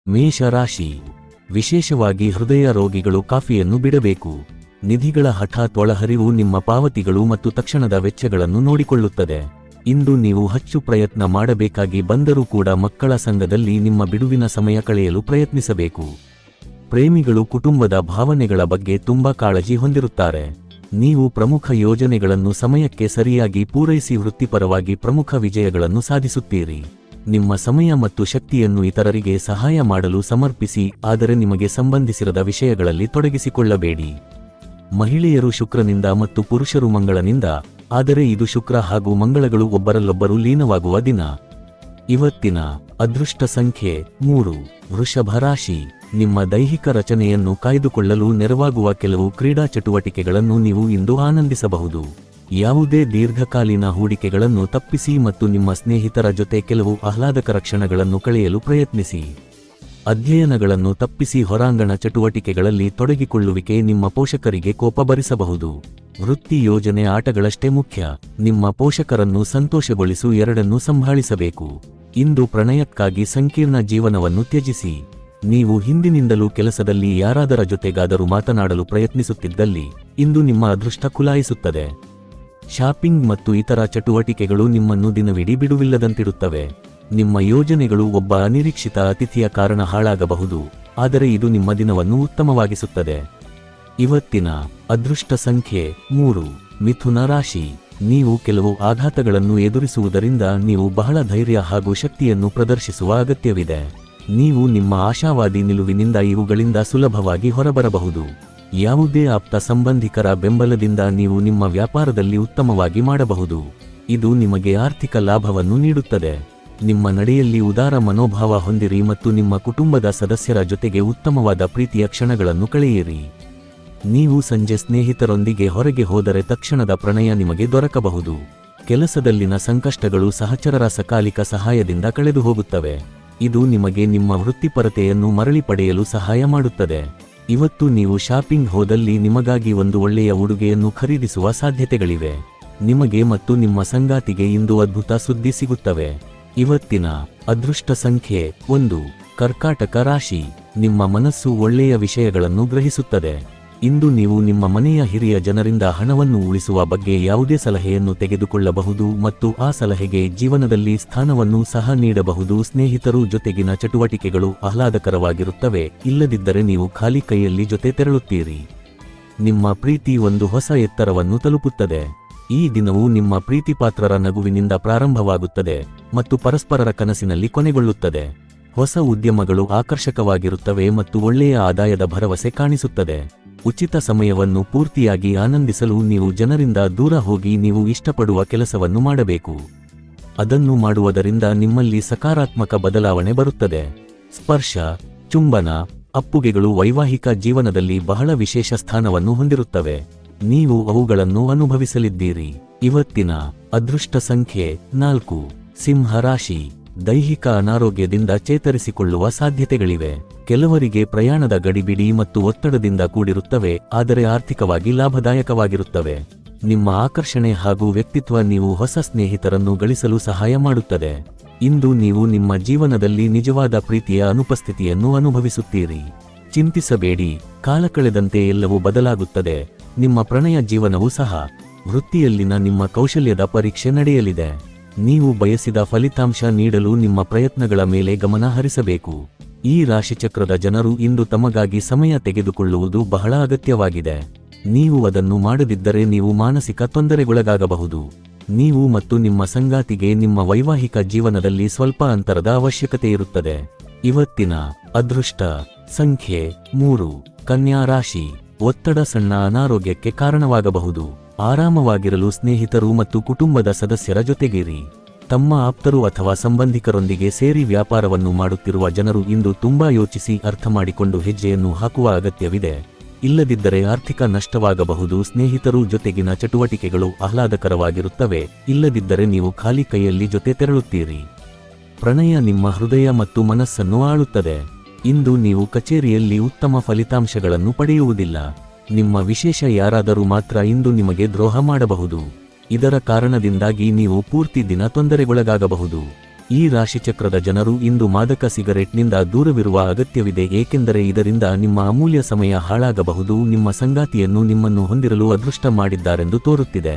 ಮೇಷರಾಶಿ. ವಿಶೇಷವಾಗಿ ಹೃದಯ ರೋಗಿಗಳು ಕಾಫಿಯನ್ನು ಬಿಡಬೇಕು. ನಿಧಿಗಳ ಹಠಾತ್ ಒಳಹರಿವು ನಿಮ್ಮ ಪಾವತಿಗಳು ಮತ್ತು ತಕ್ಷಣದ ವೆಚ್ಚಗಳನ್ನು ನೋಡಿಕೊಳ್ಳುತ್ತದೆ. ಇಂದು ನೀವು ಹೆಚ್ಚು ಪ್ರಯತ್ನ ಮಾಡಬೇಕಾಗಿ ಬಂದರೂ ಕೂಡ ಮಕ್ಕಳ ಸಂಘದಲ್ಲಿ ನಿಮ್ಮ ಬಿಡುವಿನ ಸಮಯ ಕಳೆಯಲು ಪ್ರಯತ್ನಿಸಬೇಕು. ಪ್ರೇಮಿಗಳು ಕುಟುಂಬದ ಭಾವನೆಗಳ ಬಗ್ಗೆ ತುಂಬಾ ಕಾಳಜಿ ಹೊಂದಿರುತ್ತಾರೆ. ನೀವು ಪ್ರಮುಖ ಯೋಜನೆಗಳನ್ನು ಸಮಯಕ್ಕೆ ಸರಿಯಾಗಿ ಪೂರೈಸಿ ವೃತ್ತಿಪರವಾಗಿ ಪ್ರಮುಖ ವಿಜಯಗಳನ್ನು ಸಾಧಿಸುತ್ತೀರಿ. ನಿಮ್ಮ ಸಮಯ ಮತ್ತು ಶಕ್ತಿಯನ್ನು ಇತರರಿಗೆ ಸಹಾಯ ಮಾಡಲು ಸಮರ್ಪಿಸಿ, ಆದರೆ ನಿಮಗೆ ಸಂಬಂಧಿಸಿರದ ವಿಷಯಗಳಲ್ಲಿ ತೊಡಗಿಸಿಕೊಳ್ಳಬೇಡಿ. ಮಹಿಳೆಯರು ಶುಕ್ರನಿಂದ ಮತ್ತು ಪುರುಷರು ಮಂಗಳನಿಂದ, ಆದರೆ ಇದು ಶುಕ್ರ ಹಾಗೂ ಮಂಗಳಗಳು ಒಬ್ಬರಲ್ಲೊಬ್ಬರು ಲೀನವಾಗುವ ದಿನ. ಇವತ್ತಿನ ಅದೃಷ್ಟ ಸಂಖ್ಯೆ 3. ವೃಷಭ ರಾಶಿ. ನಿಮ್ಮ ದೈಹಿಕ ರಚನೆಯನ್ನು ಕಾಯ್ದುಕೊಳ್ಳಲು ನೆರವಾಗುವ ಕೆಲವು ಕ್ರೀಡಾ ಚಟುವಟಿಕೆಗಳನ್ನು ನೀವು ಇಂದು ಆನಂದಿಸಬಹುದು. ಯಾವುದೇ ದೀರ್ಘಕಾಲೀನ ಹೂಡಿಕೆಗಳನ್ನು ತಪ್ಪಿಸಿ ಮತ್ತು ನಿಮ್ಮ ಸ್ನೇಹಿತರ ಜೊತೆ ಕೆಲವು ಆಹ್ಲಾದಕರ ಕ್ಷಣಗಳನ್ನು ಕಳೆಯಲು ಪ್ರಯತ್ನಿಸಿ. ಅಧ್ಯಯನಗಳನ್ನು ತಪ್ಪಿಸಿ ಹೊರಾಂಗಣ ಚಟುವಟಿಕೆಗಳಲ್ಲಿ ತೊಡಗಿಕೊಳ್ಳುವಿಕೆ ನಿಮ್ಮ ಪೋಷಕರಿಗೆ ಕೋಪ ಬರಿಸಬಹುದು. ವೃತ್ತಿ ಯೋಜನೆ ಆಟಗಳಷ್ಟೇ ಮುಖ್ಯ. ನಿಮ್ಮ ಪೋಷಕರನ್ನು ಸಂತೋಷಗೊಳಿಸು, ಎರಡನ್ನೂ ಸಂಭಾಳಿಸಬೇಕು. ಇಂದು ಪ್ರಣಯಕ್ಕಾಗಿ ಸಂಕೀರ್ಣ ಜೀವನವನ್ನು ತ್ಯಜಿಸಿ. ನೀವು ಹಿಂದಿನಿಂದಲೂ ಕೆಲಸದಲ್ಲಿ ಯಾರಾದರ ಜೊತೆಗಾದರೂ ಮಾತನಾಡಲು ಪ್ರಯತ್ನಿಸುತ್ತಿದ್ದಲ್ಲಿ ಇಂದು ನಿಮ್ಮ ಅದೃಷ್ಟ ಕುಲಾಯಿಸುತ್ತದೆ. ಶಾಪಿಂಗ್ ಮತ್ತು ಇತರ ಚಟುವಟಿಕೆಗಳು ನಿಮ್ಮನ್ನು ದಿನವಿಡೀ ಬಿಡುವಿಲ್ಲದಂತಿಡುತ್ತವೆ. ನಿಮ್ಮ ಯೋಜನೆಗಳು ಒಬ್ಬ ಅನಿರೀಕ್ಷಿತ ಅತಿಥಿಯ ಕಾರಣ ಹಾಳಾಗಬಹುದು, ಆದರೆ ಇದು ನಿಮ್ಮ ದಿನವನ್ನು ಉತ್ತಮವಾಗಿಸುತ್ತದೆ. ಇವತ್ತಿನ ಅದೃಷ್ಟ ಸಂಖ್ಯೆ 3. ಮಿಥುನ ರಾಶಿ. ನೀವು ಕೆಲವು ಆಘಾತಗಳನ್ನು ಎದುರಿಸುವುದರಿಂದ ನೀವು ಬಹಳ ಧೈರ್ಯ ಹಾಗೂ ಶಕ್ತಿಯನ್ನು ಪ್ರದರ್ಶಿಸುವ ಅಗತ್ಯವಿದೆ. ನೀವು ನಿಮ್ಮ ಆಶಾವಾದಿ ನಿಲುವಿನಿಂದ ಇವುಗಳಿಂದ ಸುಲಭವಾಗಿ ಹೊರಬರಬಹುದು. ಯಾವುದೇ ಆಪ್ತ ಸಂಬಂಧಿಕರ ಬೆಂಬಲದಿಂದ ನೀವು ನಿಮ್ಮ ವ್ಯಾಪಾರದಲ್ಲಿ ಉತ್ತಮವಾಗಿ ಮಾಡಬಹುದು. ಇದು ನಿಮಗೆ ಆರ್ಥಿಕ ಲಾಭವನ್ನು ನೀಡುತ್ತದೆ. ನಿಮ್ಮ ನಡೆಯಲ್ಲಿ ಉದಾರ ಮನೋಭಾವ ಹೊಂದಿರಿ ಮತ್ತು ನಿಮ್ಮ ಕುಟುಂಬದ ಸದಸ್ಯರ ಜೊತೆಗೆ ಉತ್ತಮವಾದ ಪ್ರೀತಿಯ ಕ್ಷಣಗಳನ್ನು ಕಳೆಯಿರಿ. ನೀವು ಸಂಜೆ ಸ್ನೇಹಿತರೊಂದಿಗೆ ಹೊರಗೆ ಹೋದರೆ ತಕ್ಷಣದ ಪ್ರಣಯ ನಿಮಗೆ ದೊರಕಬಹುದು. ಕೆಲಸದಲ್ಲಿನ ಸಂಕಷ್ಟಗಳು ಸಹಚರರ ಸಕಾಲಿಕ ಸಹಾಯದಿಂದ ಕಳೆದು ಹೋಗುತ್ತವೆ. ಇದು ನಿಮಗೆ ನಿಮ್ಮ ವೃತ್ತಿಪರತೆಯನ್ನು ಮರಳಿ ಪಡೆಯಲು ಸಹಾಯ ಮಾಡುತ್ತದೆ. ಇವತ್ತು ನೀವು ಶಾಪಿಂಗ್ ಹೋದಲ್ಲಿ ನಿಮಗಾಗಿ ಒಂದು ಒಳ್ಳೆಯ ಉಡುಗೆಯನ್ನು ಖರೀದಿಸುವ ಸಾಧ್ಯತೆಗಳಿವೆ. ನಿಮಗೆ ಮತ್ತು ನಿಮ್ಮ ಸಂಗಾತಿಗೆ ಇಂದು ಅದ್ಭುತ ಸುದ್ದಿ ಸಿಗುತ್ತವೆ. ಇವತ್ತಿನ ಅದೃಷ್ಟ ಸಂಖ್ಯೆ 1. ಕರ್ಕಾಟಕ ರಾಶಿ. ನಿಮ್ಮ ಮನಸ್ಸು ಒಳ್ಳೆಯ ವಿಷಯಗಳನ್ನು ಗ್ರಹಿಸುತ್ತದೆ. ಇಂದು ನೀವು ನಿಮ್ಮ ಮನೆಯ ಹಿರಿಯ ಜನರಿಂದ ಹಣವನ್ನು ಉಳಿಸುವ ಬಗ್ಗೆ ಯಾವುದೇ ಸಲಹೆಯನ್ನು ತೆಗೆದುಕೊಳ್ಳಬಹುದು ಮತ್ತು ಆ ಸಲಹೆಗೆ ಜೀವನದಲ್ಲಿ ಸ್ಥಾನವನ್ನು ಸಹ ನೀಡಬಹುದು. ಸ್ನೇಹಿತರು ಜೊತೆಗಿನ ಚಟುವಟಿಕೆಗಳು ಆಹ್ಲಾದಕರವಾಗಿರುತ್ತವೆ, ಇಲ್ಲದಿದ್ದರೆ ನೀವು ಖಾಲಿ ಕೈಯಲ್ಲಿ ಜೊತೆ ತೆರಳುತ್ತೀರಿ. ನಿಮ್ಮ ಪ್ರೀತಿ ಒಂದು ಹೊಸ ಎತ್ತರವನ್ನು ತಲುಪುತ್ತದೆ. ಈ ದಿನವು ನಿಮ್ಮ ಪ್ರೀತಿಪಾತ್ರರ ನಗುವಿನಿಂದ ಪ್ರಾರಂಭವಾಗುತ್ತದೆ ಮತ್ತು ಪರಸ್ಪರರ ಕನಸಿನಲ್ಲಿ ಕೊನೆಗೊಳ್ಳುತ್ತದೆ. ಹೊಸ ಉದ್ಯಮಗಳು ಆಕರ್ಷಕವಾಗಿರುತ್ತವೆ ಮತ್ತು ಒಳ್ಳೆಯ ಆದಾಯದ ಭರವಸೆ ಕಾಣಿಸುತ್ತದೆ. ಉಚಿತ ಸಮಯವನ್ನು ಪೂರ್ತಿಯಾಗಿ ಆನಂದಿಸಲು ನೀವು ಜನರಿಂದ ದೂರ ಹೋಗಿ ನೀವು ಇಷ್ಟಪಡುವ ಕೆಲಸವನ್ನು ಮಾಡಬೇಕು. ಅದನ್ನು ಮಾಡುವುದರಿಂದ ನಿಮ್ಮಲ್ಲಿ ಸಕಾರಾತ್ಮಕ ಬದಲಾವಣೆ ಬರುತ್ತದೆ. ಸ್ಪರ್ಶ, ಚುಂಬನ, ಅಪ್ಪುಗೆಗಳು ವೈವಾಹಿಕ ಜೀವನದಲ್ಲಿ ಬಹಳ ವಿಶೇಷ ಸ್ಥಾನವನ್ನು ಹೊಂದಿರುತ್ತವೆ. ನೀವು ಅವುಗಳನ್ನು ಅನುಭವಿಸಲಿದ್ದೀರಿ. ಇವತ್ತಿನ ಅದೃಷ್ಟ ಸಂಖ್ಯೆ 4. ಸಿಂಹ ರಾಶಿ. ದೈಹಿಕ ಅನಾರೋಗ್ಯದಿಂದ ಚೇತರಿಸಿಕೊಳ್ಳುವ ಸಾಧ್ಯತೆಗಳಿವೆ. ಕೆಲವರಿಗೆ ಪ್ರಯಾಣದ ಗಡಿಬಿಡಿ ಮತ್ತು ಒತ್ತಡದಿಂದ ಕೂಡಿರುತ್ತವೆ, ಆದರೆ ಆರ್ಥಿಕವಾಗಿ ಲಾಭದಾಯಕವಾಗಿರುತ್ತವೆ. ನಿಮ್ಮ ಆಕರ್ಷಣೆ ಹಾಗೂ ವ್ಯಕ್ತಿತ್ವ ನೀವು ಹೊಸ ಸ್ನೇಹಿತರನ್ನು ಗಳಿಸಲು ಸಹಾಯ ಮಾಡುತ್ತದೆ. ಇಂದು ನೀವು ನಿಮ್ಮ ಜೀವನದಲ್ಲಿ ನಿಜವಾದ ಪ್ರೀತಿಯ ಅನುಪಸ್ಥಿತಿಯನ್ನು ಅನುಭವಿಸುತ್ತೀರಿ. ಚಿಂತಿಸಬೇಡಿ, ಕಾಲ ಕಳೆದಂತೆ ಎಲ್ಲವೂ ಬದಲಾಗುತ್ತದೆ. ನಿಮ್ಮ ಪ್ರಣಯ ಜೀವನವೂ ಸಹ. ವೃತ್ತಿಯಲ್ಲಿನ ನಿಮ್ಮ ಕೌಶಲ್ಯದ ಪರೀಕ್ಷೆ ನಡೆಯಲಿದೆ. ನೀವು ಬಯಸಿದ ಫಲಿತಾಂಶ ನೀಡಲು ನಿಮ್ಮ ಪ್ರಯತ್ನಗಳ ಮೇಲೆ ಗಮನ ಹರಿಸಬೇಕು. ಈ ರಾಶಿಚಕ್ರದ ಜನರು ಇಂದು ತಮಗಾಗಿ ಸಮಯ ತೆಗೆದುಕೊಳ್ಳುವುದು ಬಹಳ ಅಗತ್ಯವಾಗಿದೆ. ನೀವು ಅದನ್ನು ಮಾಡದಿದ್ದರೆ ನೀವು ಮಾನಸಿಕ ತೊಂದರೆಗೊಳಗಾಗಬಹುದು. ನೀವು ಮತ್ತು ನಿಮ್ಮ ಸಂಗಾತಿಗೆ ನಿಮ್ಮ ವೈವಾಹಿಕ ಜೀವನದಲ್ಲಿ ಸ್ವಲ್ಪ ಅಂತರದ ಅವಶ್ಯಕತೆಯಿರುತ್ತದೆ. ಇವತ್ತಿನ ಅದೃಷ್ಟ ಸಂಖ್ಯೆ 3. ಕನ್ಯಾ ರಾಶಿ. ಒತ್ತಡ ಸಣ್ಣ ಅನಾರೋಗ್ಯಕ್ಕೆ ಕಾರಣವಾಗಬಹುದು. ಆರಾಮವಾಗಿರಲು ಸ್ನೇಹಿತರು ಮತ್ತು ಕುಟುಂಬದ ಸದಸ್ಯರ ಜೊತೆಗಿರಿ. ತಮ್ಮ ಆಪ್ತರು ಅಥವಾ ಸಂಬಂಧಿಕರೊಂದಿಗೆ ಸೇರಿ ವ್ಯಾಪಾರವನ್ನು ಮಾಡುತ್ತಿರುವ ಜನರು ಇಂದು ತುಂಬಾ ಯೋಚಿಸಿ ಅರ್ಥಮಾಡಿಕೊಂಡು ಹೆಜ್ಜೆಯನ್ನು ಹಾಕುವ ಅಗತ್ಯವಿದೆ. ಇಲ್ಲದಿದ್ದರೆ ಆರ್ಥಿಕ ನಷ್ಟವಾಗಬಹುದು. ಸ್ನೇಹಿತರು ಜೊತೆಗಿನ ಚಟುವಟಿಕೆಗಳು ಆಹ್ಲಾದಕರವಾಗಿರುತ್ತವೆ, ಇಲ್ಲದಿದ್ದರೆ ನೀವು ಖಾಲಿ ಕೈಯಲ್ಲಿ ಜೊತೆ ತೆರಳುತ್ತೀರಿ. ಪ್ರಣಯ ನಿಮ್ಮ ಹೃದಯ ಮತ್ತು ಮನಸ್ಸನ್ನು ಆಳುತ್ತದೆ. ಇಂದು ನೀವು ಕಚೇರಿಯಲ್ಲಿ ಉತ್ತಮ ಫಲಿತಾಂಶಗಳನ್ನು ಪಡೆಯುವುದಿಲ್ಲ. ನಿಮ್ಮ ವಿಶೇಷ ಯಾರಾದರೂ ಮಾತ್ರ ಇಂದು ನಿಮಗೆ ದ್ರೋಹ ಮಾಡಬಹುದು. ಇದರ ಕಾರಣದಿಂದಾಗಿ ನೀವು ಪೂರ್ತಿ ದಿನ ತೊಂದರೆಗೊಳಗಾಗಬಹುದು. ಈ ರಾಶಿಚಕ್ರದ ಜನರು ಇಂದು ಮಾದಕ ಸಿಗರೆಟ್ನಿಂದ ದೂರವಿರುವ ಅಗತ್ಯವಿದೆ, ಏಕೆಂದರೆ ಇದರಿಂದ ನಿಮ್ಮ ಅಮೂಲ್ಯ ಸಮಯ ಹಾಳಾಗಬಹುದು. ನಿಮ್ಮ ಸಂಗಾತಿಯನ್ನು ನಿಮ್ಮನ್ನು ಹೊಂದಿರಲು ಅದೃಷ್ಟ ಮಾಡಿದ್ದಾರೆಂದು ತೋರುತ್ತಿದೆ.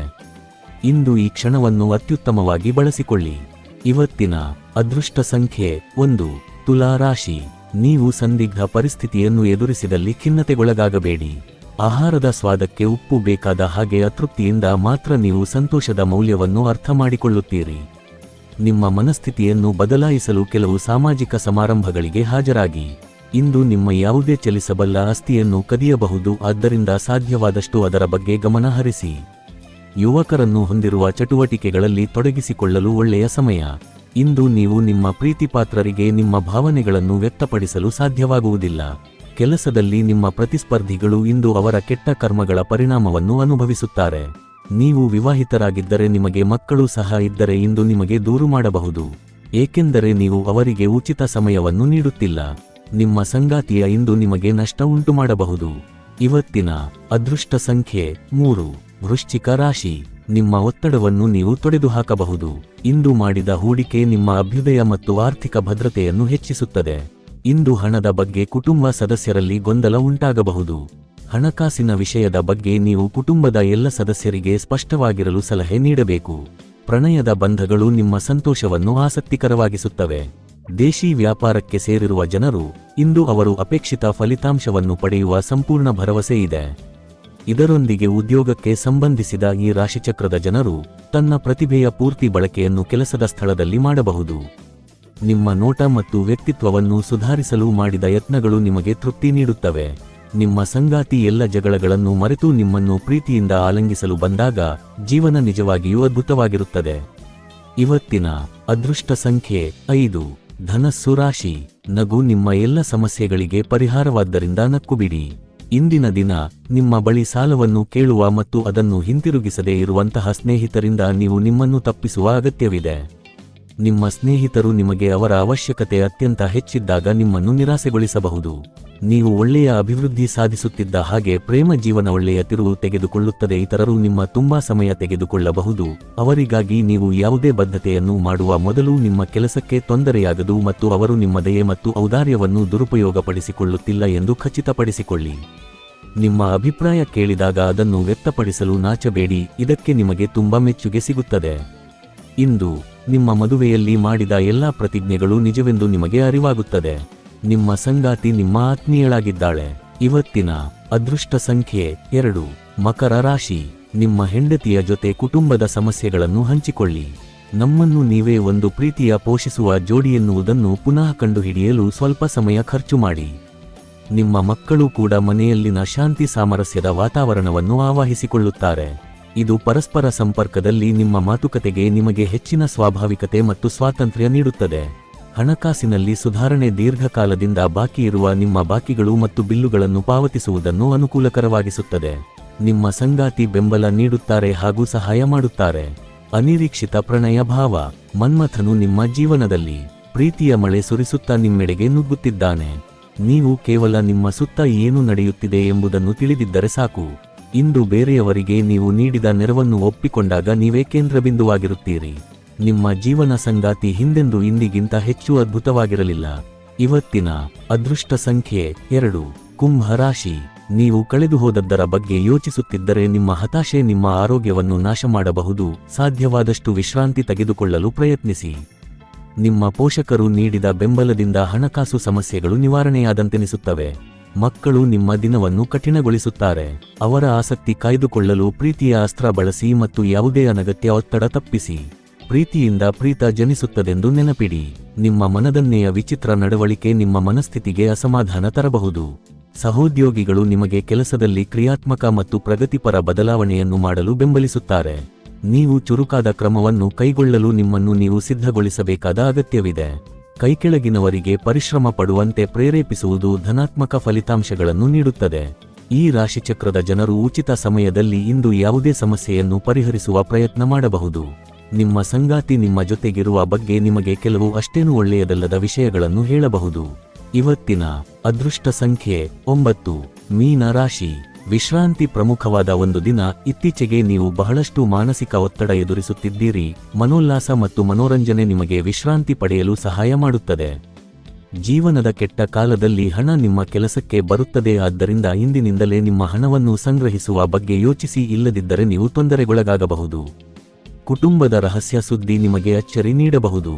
ಇಂದು ಈ ಕ್ಷಣವನ್ನು ಅತ್ಯುತ್ತಮವಾಗಿ ಬಳಸಿಕೊಳ್ಳಿ. ಇವತ್ತಿನ ಅದೃಷ್ಟ ಸಂಖ್ಯೆ 1. ತುಲಾ ರಾಶಿ. ನೀವು ಸಂದಿಗ್ಧ ಪರಿಸ್ಥಿತಿಯನ್ನು ಎದುರಿಸಿದಲ್ಲಿ ಖಿನ್ನತೆಗೊಳಗಾಗಬೇಡಿ. ಆಹಾರದ ಸ್ವಾದಕ್ಕೆ ಉಪ್ಪು ಬೇಕಾದ ಹಾಗೆ ಅತೃಪ್ತಿಯಿಂದ ಮಾತ್ರ ನೀವು ಸಂತೋಷದ ಮೌಲ್ಯವನ್ನು ಅರ್ಥ ಮಾಡಿಕೊಳ್ಳುತ್ತೀರಿ. ನಿಮ್ಮ ಮನಸ್ಥಿತಿಯನ್ನು ಬದಲಾಯಿಸಲು ಕೆಲವು ಸಾಮಾಜಿಕ ಸಮಾರಂಭಗಳಿಗೆ ಹಾಜರಾಗಿ. ಇಂದು ನಿಮ್ಮ ಯಾವುದೇ ಚಲಿಸಬಲ್ಲ ಆಸ್ತಿಯನ್ನು ಕದಿಯಬಹುದು, ಆದ್ದರಿಂದ ಸಾಧ್ಯವಾದಷ್ಟು ಅದರ ಬಗ್ಗೆ ಗಮನ ಹರಿಸಿ. ಯುವಕರನ್ನು ಹೊಂದಿರುವ ಚಟುವಟಿಕೆಗಳಲ್ಲಿ ತೊಡಗಿಸಿಕೊಳ್ಳಲು ಒಳ್ಳೆಯ ಸಮಯ. ಇಂದು ನೀವು ನಿಮ್ಮ ಪ್ರೀತಿಪಾತ್ರರಿಗೆ ನಿಮ್ಮ ಭಾವನೆಗಳನ್ನು ವ್ಯಕ್ತಪಡಿಸಲು ಸಾಧ್ಯವಾಗುವುದಿಲ್ಲ. ಕೆಲಸದಲ್ಲಿ ನಿಮ್ಮ ಪ್ರತಿಸ್ಪರ್ಧಿಗಳು ಇಂದು ಅವರ ಕೆಟ್ಟ ಕರ್ಮಗಳ ಪರಿಣಾಮವನ್ನು ಅನುಭವಿಸುತ್ತಾರೆ. ನೀವು ವಿವಾಹಿತರಾಗಿದ್ದರೆ ನಿಮಗೆ ಮಕ್ಕಳು ಸಹ ಇದ್ದರೆ ಇಂದು ನಿಮಗೆ ದೂರು ಮಾಡಬಹುದು, ಏಕೆಂದರೆ ನೀವು ಅವರಿಗೆ ಉಚಿತ ಸಮಯವನ್ನು ನೀಡುತ್ತಿಲ್ಲ. ನಿಮ್ಮ ಸಂಗಾತಿಯ ಇಂದು ನಿಮಗೆ ನಷ್ಟ ಉಂಟುಮಾಡಬಹುದು. ಇವತ್ತಿನ ಅದೃಷ್ಟ ಸಂಖ್ಯೆ 3. ವೃಶ್ಚಿಕ ರಾಶಿ. ನಿಮ್ಮ ಒತ್ತಡವನ್ನು ನೀವು ತೊಡೆದುಹಾಕಬಹುದು. ಇಂದು ಮಾಡಿದ ಹೂಡಿಕೆ ನಿಮ್ಮ ಅಭ್ಯುದಯ ಮತ್ತು ಆರ್ಥಿಕ ಭದ್ರತೆಯನ್ನು ಹೆಚ್ಚಿಸುತ್ತದೆ. ಇಂದು ಹಣದ ಬಗ್ಗೆ ಕುಟುಂಬ ಸದಸ್ಯರಲ್ಲಿ ಗೊಂದಲ ಉಂಟಾಗಬಹುದು. ಹಣಕಾಸಿನ ವಿಷಯದ ಬಗ್ಗೆ ನೀವು ಕುಟುಂಬದ ಎಲ್ಲ ಸದಸ್ಯರಿಗೆ ಸ್ಪಷ್ಟವಾಗಿರಲು ಸಲಹೆ ನೀಡಬೇಕು. ಪ್ರಣಯದ ಬಂಧಗಳು ನಿಮ್ಮ ಸಂತೋಷವನ್ನು ಆಸಕ್ತಿಕರವಾಗಿಸುತ್ತವೆ. ದೇಶಿ ವ್ಯಾಪಾರಕ್ಕೆ ಸೇರಿರುವ ಜನರು ಇಂದು ಅವರು ಅಪೇಕ್ಷಿತ ಫಲಿತಾಂಶವನ್ನು ಪಡೆಯುವ ಸಂಪೂರ್ಣ ಭರವಸೆ ಇದೆ. ಇದರೊಂದಿಗೆ ಉದ್ಯೋಗಕ್ಕೆ ಸಂಬಂಧಿಸಿದ ಈ ರಾಶಿಚಕ್ರದ ಜನರು ತನ್ನ ಪ್ರತಿಭೆಯ ಪೂರ್ತಿ ಬಳಕೆಯನ್ನು ಕೆಲಸದ ಸ್ಥಳದಲ್ಲಿ ಮಾಡಬಹುದು. ನಿಮ್ಮ ನೋಟ ಮತ್ತು ವ್ಯಕ್ತಿತ್ವವನ್ನು ಸುಧಾರಿಸಲು ಮಾಡಿದ ಯತ್ನಗಳು ನಿಮಗೆ ತೃಪ್ತಿ ನೀಡುತ್ತವೆ. ನಿಮ್ಮ ಸಂಗಾತಿ ಎಲ್ಲ ಜಗಳಗಳನ್ನು ಮರೆತು ನಿಮ್ಮನ್ನು ಪ್ರೀತಿಯಿಂದ ಆಲಿಂಗಿಸಲು ಬಂದಾಗ ಜೀವನ ನಿಜವಾಗಿಯೂ ಅದ್ಭುತವಾಗಿರುತ್ತದೆ. ಇವತ್ತಿನ ಅದೃಷ್ಟ ಸಂಖ್ಯೆ 5. ಧನಸ್ಸು ರಾಶಿ. ನಗು ನಿಮ್ಮ ಎಲ್ಲ ಸಮಸ್ಯೆಗಳಿಗೆ ಪರಿಹಾರವಾದ್ದರಿಂದ ನಕ್ಕುಬಿಡಿ. ಇಂದಿನ ದಿನ ನಿಮ್ಮ ಬಳಿ ಸಾಲವನ್ನು ಕೇಳುವ ಮತ್ತು ಅದನ್ನು ಹಿಂತಿರುಗಿಸದೇ ಇರುವಂತಹ ಸ್ನೇಹಿತರಿಂದ ನೀವು ನಿಮ್ಮನ್ನು ತಪ್ಪಿಸುವ ಅಗತ್ಯವಿದೆ. ನಿಮ್ಮ ಸ್ನೇಹಿತರು ನಿಮಗೆ ಅವರ ಅವಶ್ಯಕತೆ ಅತ್ಯಂತ ಹೆಚ್ಚಿದ್ದಾಗ ನಿಮ್ಮನ್ನು ನಿರಾಸೆಗೊಳಿಸಬಹುದು. ನೀವು ಒಳ್ಳೆಯ ಅಭಿವೃದ್ಧಿ ಸಾಧಿಸುತ್ತಿದ್ದ ಹಾಗೆ ಪ್ರೇಮ ಜೀವನ ಒಳ್ಳೆಯ ತಿರುವು ತೆಗೆದುಕೊಳ್ಳುತ್ತದೆ. ಇತರರು ನಿಮ್ಮ ತುಂಬಾ ಸಮಯ ತೆಗೆದುಕೊಳ್ಳಬಹುದು. ಅವರಿಗಾಗಿ ನೀವು ಯಾವುದೇ ಬದ್ಧತೆಯನ್ನು ಮಾಡುವ ಮೊದಲು ನಿಮ್ಮ ಕೆಲಸಕ್ಕೆ ತೊಂದರೆಯಾಗದು ಮತ್ತು ಅವರು ನಿಮ್ಮ ದಯೆ ಮತ್ತು ಔದಾರ್ಯವನ್ನು ದುರುಪಯೋಗಪಡಿಸಿಕೊಳ್ಳುತ್ತಿಲ್ಲ ಎಂದು ಖಚಿತಪಡಿಸಿಕೊಳ್ಳಿ. ನಿಮ್ಮ ಅಭಿಪ್ರಾಯ ಕೇಳಿದಾಗ ಅದನ್ನು ವ್ಯಕ್ತಪಡಿಸಲು ನಾಚಬೇಡಿ, ಇದಕ್ಕೆ ನಿಮಗೆ ತುಂಬಾ ಮೆಚ್ಚುಗೆ ಸಿಗುತ್ತದೆ. ಇಂದು ನಿಮ್ಮ ಮದುವೆಯಲ್ಲಿ ಮಾಡಿದ ಎಲ್ಲಾ ಪ್ರತಿಜ್ಞೆಗಳು ನಿಜವೆಂದು ನಿಮಗೆ ಅರಿವಾಗುತ್ತದೆ. ನಿಮ್ಮ ಸಂಗಾತಿ ನಿಮ್ಮ ಆತ್ಮೀಯಳಾಗಿದ್ದಾಳೆ. ಇವತ್ತಿನ ಅದೃಷ್ಟ ಸಂಖ್ಯೆ 2. ಮಕರ ರಾಶಿ. ನಿಮ್ಮ ಹೆಂಡತಿಯ ಜೊತೆ ಕುಟುಂಬದ ಸಮಸ್ಯೆಗಳನ್ನು ಹಂಚಿಕೊಳ್ಳಿ. ನಮ್ಮನ್ನು ನೀವೇ ಒಂದು ಪ್ರೀತಿಯ ಪೋಷಿಸುವ ಜೋಡಿ ಎನ್ನುವುದನ್ನು ಪುನಃ ಕಂಡುಹಿಡಿಯಲು ಸ್ವಲ್ಪ ಸಮಯ ಖರ್ಚು ಮಾಡಿ. ನಿಮ್ಮ ಮಕ್ಕಳು ಕೂಡ ಮನೆಯಲ್ಲಿನ ಶಾಂತಿ ಸಾಮರಸ್ಯದ ವಾತಾವರಣವನ್ನು ಆವಾಹಿಸಿಕೊಳ್ಳುತ್ತಾರೆ. ಇದು ಪರಸ್ಪರ ಸಂಪರ್ಕದಲ್ಲಿ ನಿಮ್ಮ ಮಾತುಕತೆಗೆ ನಿಮಗೆ ಹೆಚ್ಚಿನ ಸ್ವಾಭಾವಿಕತೆ ಮತ್ತು ಸ್ವಾತಂತ್ರ್ಯ ನೀಡುತ್ತದೆ. ಹಣಕಾಸಿನಲ್ಲಿ ಸುಧಾರಣೆ. ದೀರ್ಘಕಾಲದಿಂದ ಬಾಕಿ ಇರುವ ನಿಮ್ಮ ಬಾಕಿಗಳು ಮತ್ತು ಬಿಲ್ಲುಗಳನ್ನು ಪಾವತಿಸುವುದನ್ನು ಅನುಕೂಲಕರವಾಗಿಸುತ್ತದೆ. ನಿಮ್ಮ ಸಂಗಾತಿ ಬೆಂಬಲ ನೀಡುತ್ತಾರೆ ಹಾಗೂ ಸಹಾಯ ಮಾಡುತ್ತಾರೆ. ಅನಿರೀಕ್ಷಿತ ಪ್ರಣಯ ಭಾವ. ಮನ್ಮಥನು ನಿಮ್ಮ ಜೀವನದಲ್ಲಿ ಪ್ರೀತಿಯ ಮಳೆ ಸುರಿಸುತ್ತಾ ನಿಮ್ಮೆಡೆಗೆ ನುಗ್ಗುತ್ತಿದ್ದಾನೆ. ನೀವು ಕೇವಲ ನಿಮ್ಮ ಸುತ್ತ ಏನು ನಡೆಯುತ್ತಿದೆ ಎಂಬುದನ್ನು ತಿಳಿದಿದ್ದರೆ ಸಾಕು. ಇಂದು ಬೇರೆಯವರಿಗೆ ನೀವು ನೀಡಿದ ನೆರವನ್ನು ಒಪ್ಪಿಕೊಂಡಾಗ ನೀವೇ ಕೇಂದ್ರಬಿಂದುವಾಗಿರುತ್ತೀರಿ. ನಿಮ್ಮ ಜೀವನ ಸಂಗಾತಿ ಹಿಂದೆಂದೂ ಇಂದಿಗಿಂತ ಹೆಚ್ಚು ಅದ್ಭುತವಾಗಿರಲಿಲ್ಲ. ಇವತ್ತಿನ ಅದೃಷ್ಟ ಸಂಖ್ಯೆ 2. ಕುಂಭ ರಾಶಿ. ನೀವು ಕಳೆದು ಹೋದದ್ದರ ಬಗ್ಗೆ ಯೋಚಿಸುತ್ತಿದ್ದರೆ ನಿಮ್ಮ ಹತಾಶೆ ನಿಮ್ಮ ಆರೋಗ್ಯವನ್ನು ನಾಶ ಮಾಡಬಹುದು. ಸಾಧ್ಯವಾದಷ್ಟು ವಿಶ್ರಾಂತಿ ತೆಗೆದುಕೊಳ್ಳಲು ಪ್ರಯತ್ನಿಸಿ. ನಿಮ್ಮ ಪೋಷಕರು ನೀಡಿದ ಬೆಂಬಲದಿಂದ ಹಣಕಾಸು ಸಮಸ್ಯೆಗಳು ನಿವಾರಣೆಯಾದಂತೆನಿಸುತ್ತವೆ. ಮಕ್ಕಳು ನಿಮ್ಮ ದಿನವನ್ನು ಕಠಿಣಗೊಳಿಸುತ್ತಾರೆ. ಅವರ ಆಸಕ್ತಿ ಕಾಯ್ದುಕೊಳ್ಳಲು ಪ್ರೀತಿಯ ಅಸ್ತ್ರ ಬಳಸಿ ಮತ್ತು ಯಾವುದೇ ಅನಗತ್ಯ ಒತ್ತಡ ತಪ್ಪಿಸಿ. ಪ್ರೀತಿಯಿಂದ ಪ್ರೀತ ಜನಿಸುತ್ತದೆಂದು ನೆನಪಿಡಿ. ನಿಮ್ಮ ಮನದನ್ನೆಯ ವಿಚಿತ್ರ ನಡವಳಿಕೆ ನಿಮ್ಮ ಮನಸ್ಥಿತಿಗೆ ಅಸಮಾಧಾನ ತರಬಹುದು. ಸಹೋದ್ಯೋಗಿಗಳು ನಿಮಗೆ ಕೆಲಸದಲ್ಲಿ ಕ್ರಿಯಾತ್ಮಕ ಮತ್ತು ಪ್ರಗತಿಪರ ಬದಲಾವಣೆಯನ್ನು ಮಾಡಲು ಬೆಂಬಲಿಸುತ್ತಾರೆ. ನೀವು ಚುರುಕಾದ ಕ್ರಮವನ್ನು ಕೈಗೊಳ್ಳಲು ನಿಮ್ಮನ್ನು ನೀವು ಸಿದ್ಧಗೊಳಿಸಬೇಕಾದ ಅಗತ್ಯವಿದೆ. ಕೈಕೆಳಗಿನವರಿಗೆ ಪರಿಶ್ರಮ ಪಡುವಂತೆ ಪ್ರೇರೇಪಿಸುವುದು ಧನಾತ್ಮಕ ಫಲಿತಾಂಶಗಳನ್ನು ನೀಡುತ್ತದೆ. ಈ ರಾಶಿಚಕ್ರದ ಜನರು ಉಚಿತ ಸಮಯದಲ್ಲಿ ಇಂದು ಯಾವುದೇ ಸಮಸ್ಯೆಯನ್ನು ಪರಿಹರಿಸುವ ಪ್ರಯತ್ನ ಮಾಡಬಹುದು. ನಿಮ್ಮ ಸಂಗಾತಿ ನಿಮ್ಮ ಜೊತೆಗಿರುವ ಬಗ್ಗೆ ನಿಮಗೆ ಕೆಲವು ಅಷ್ಟೇನೂ ಒಳ್ಳೆಯದಲ್ಲದ ವಿಷಯಗಳನ್ನು ಹೇಳಬಹುದು. ಇವತ್ತಿನ ಅದೃಷ್ಟ ಸಂಖ್ಯೆ 9. ಮೀನ ರಾಶಿ. ವಿಶ್ರಾಂತಿ ಪ್ರಮುಖವಾದ ಒಂದು ದಿನ. ಇತ್ತೀಚೆಗೆ ನೀವು ಬಹಳಷ್ಟು ಮಾನಸಿಕ ಒತ್ತಡ ಎದುರಿಸುತ್ತಿದ್ದೀರಿ. ಮನೋಲ್ಲಾಸ ಮತ್ತು ಮನೋರಂಜನೆ ನಿಮಗೆ ವಿಶ್ರಾಂತಿ ಪಡೆಯಲು ಸಹಾಯ ಮಾಡುತ್ತದೆ. ಜೀವನದ ಕೆಟ್ಟ ಕಾಲದಲ್ಲಿ ಹಣ ನಿಮ್ಮ ಕೆಲಸಕ್ಕೆ ಬರುತ್ತದೆ, ಆದ್ದರಿಂದ ಇಂದಿನಿಂದಲೇ ನಿಮ್ಮ ಹಣವನ್ನು ಸಂಗ್ರಹಿಸುವ ಬಗ್ಗೆ ಯೋಚಿಸಿ, ಇಲ್ಲದಿದ್ದರೆ ನೀವು ತೊಂದರೆಗೊಳಗಾಗಬಹುದು. ಕುಟುಂಬದ ರಹಸ್ಯ ಸುದ್ದಿ ನಿಮಗೆ ಅಚ್ಚರಿ ನೀಡಬಹುದು.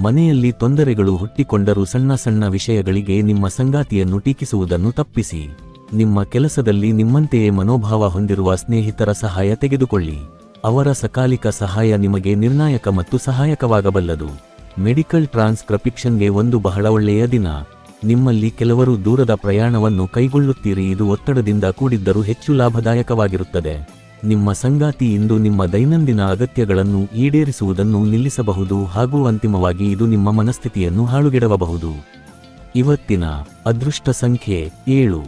ಮನೆಯಲ್ಲಿ ತೊಂದರೆಗಳು ಹುಟ್ಟಿಕೊಂಡರೂ ಸಣ್ಣ ಸಣ್ಣ ವಿಷಯಗಳಿಗೆ ನಿಮ್ಮ ಸಂಗಾತಿಯನ್ನು ಟೀಕಿಸುವುದನ್ನು ತಪ್ಪಿಸಿ. ನಿಮ್ಮ ಕೆಲಸದಲ್ಲಿ ನಿಮ್ಮಂತೆಯೇ ಮನೋಭಾವ ಹೊಂದಿರುವ ಸ್ನೇಹಿತರ ಸಹಾಯ ತೆಗೆದುಕೊಳ್ಳಿ. ಅವರ ಸಕಾಲಿಕ ಸಹಾಯ ನಿಮಗೆ ನಿರ್ಣಾಯಕ ಮತ್ತು ಸಹಾಯಕವಾಗಬಲ್ಲದು. ಮೆಡಿಕಲ್ ಟ್ರಾನ್ಸ್ಕ್ರಿಪ್ಷನ್ಗೆ ಒಂದು ಬಹಳ ಒಳ್ಳೆಯ ದಿನ. ನಿಮ್ಮಲ್ಲಿ ಕೆಲವರು ದೂರದ ಪ್ರಯಾಣವನ್ನು ಕೈಗೊಳ್ಳುತ್ತೀರಿ. ಇದು ಒತ್ತಡದಿಂದ ಕೂಡಿದ್ದರೂ ಹೆಚ್ಚು ಲಾಭದಾಯಕವಾಗಿರುತ್ತದೆ. ನಿಮ್ಮ ಸಂಗಾತಿ ಇಂದು ನಿಮ್ಮ ದೈನಂದಿನ ಅಗತ್ಯಗಳನ್ನು ಈಡೇರಿಸುವುದನ್ನು ನಿಲ್ಲಿಸಬಹುದು ಹಾಗೂ ಅಂತಿಮವಾಗಿ ಇದು ನಿಮ್ಮ ಮನಸ್ಥಿತಿಯನ್ನು ಹಾಳುಗೆಡವಬಹುದು. ಇವತ್ತಿನ ಅದೃಷ್ಟ ಸಂಖ್ಯೆ 7.